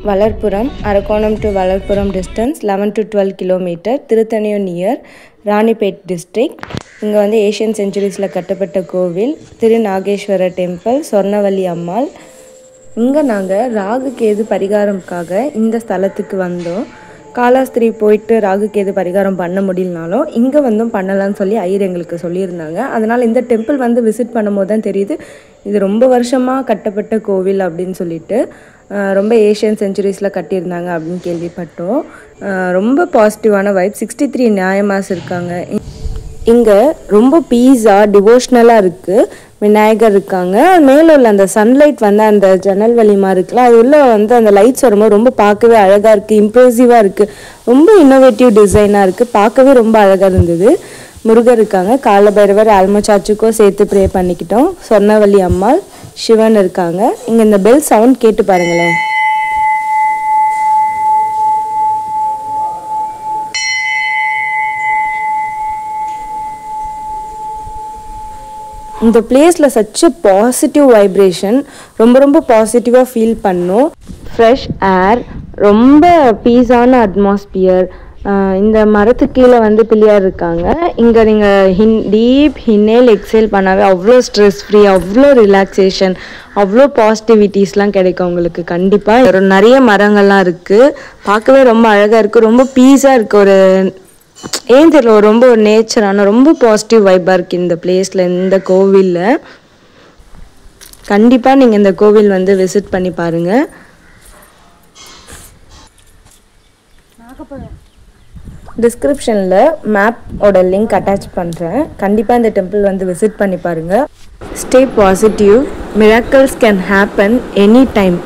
Valarpuram, Arakonam to Valarpuram distance 11 to 12 km, Tiruthaniyur near Ranipet district. இங்கே வந்து Asian செஞ்சுரிஸில் கட்டப்பட்ட கோவில் திரு நாகேஸ்வர டெம்பிள், சொர்ணவல்லி அம்மாள். இங்கே நாங்கள் ராகு கேது பரிகாரம்காக இந்த ஸ்தலத்துக்கு வந்தோம். காலாஸ்திரி போயிட்டு ராகு கேது பரிகாரம் பண்ண முடியலனாலும் இங்கே வந்தும் பண்ணலான்னு சொல்லி ஐயர் எங்களுக்கு சொல்லியிருந்தாங்க. அதனால் இந்த டெம்பிள் வந்து விசிட் பண்ணும்போது தான் தெரியுது இது ரொம்ப வருஷமாக கட்டப்பட்ட கோவில் அப்படின்னு சொல்லிட்டு. ரொம்ப ஏஷியன் செஞ்சுரிஸில் கட்டியிருந்தாங்க அப்படின்னு கேள்விப்பட்டோம். ரொம்ப பாசிட்டிவான வைப். 63 நியாயமாஸ் இருக்காங்க இங்கே. ரொம்ப பீஸாக டிவோஷ்னலாக இருக்குது. விநாயகர் இருக்காங்க. மேலே உள்ள அந்த சன்லைட் வந்து அந்த ஜன்னல் வலிமா இருக்குல்ல, அது உள்ள வந்து அந்த லைட்ஸ் வரும்போது ரொம்ப பார்க்கவே அழகாக இருக்குது, இம்ப்ரெசிவாக இருக்குது. ரொம்ப இன்னோவேட்டிவ் டிசைனாக இருக்குது, பார்க்கவே ரொம்ப அழகாக இருந்தது. முருகர் இருக்காங்க, காலபைரவர், ஆல்மச்சாச்சுக்கோ சேர்த்து ப்ரே பண்ணிக்கிட்டோம். சொர்ணவல்லி அம்மாள், சிவன் இருக்காங்க. இங்கே இந்த பெல் சவுண்ட் கேட்டு பாருங்களேன். இந்த பிளேஸில் சச் பாசிட்டிவ் வைப்ரேஷன், ரொம்ப பாசிட்டிவாக ஃபீல் பண்ணோம். ஃப்ரெஷ் ஏர், ரொம்ப பீஸான அட்மாஸ்பியர். இந்த மரத்துக்கு கீழே வந்து பிள்ளையார் இருக்காங்க. இங்கே நீங்கள் டீப் இன்ஹேல் எக்ஸேல் பண்ணாவே அவ்வளோ ஸ்ட்ரெஸ் ஃப்ரீ, அவ்வளோ ரிலாக்ஸேஷன், அவ்வளோ பாசிட்டிவிட்டிஸ்லாம் கிடைக்கும் உங்களுக்கு கண்டிப்பாக. நிறைய மரங்கள்லாம் இருக்குது, பார்க்கவே ரொம்ப அழகாக இருக்குது, ரொம்ப பீஸாக இருக்குது. ஒரு ஏன் தெரியல, ரொம்ப ஒரு நேச்சரான ரொம்ப பாசிட்டிவ் வைப்பாக இருக்குது இந்த பிளேஸில், இந்த கோவிலில். கண்டிப்பாக நீங்கள் இந்த கோவில் வந்து விசிட் பண்ணி பாருங்கள். டிஸ்கிரிப்ஷனில் மேப்போட லிங்க் அட்டாச் பண்ணுறேன். கண்டிப்பாக இந்த டெம்பிள் வந்து விசிட் பண்ணி பாருங்கள். Stay positive. Miracles can happen any time.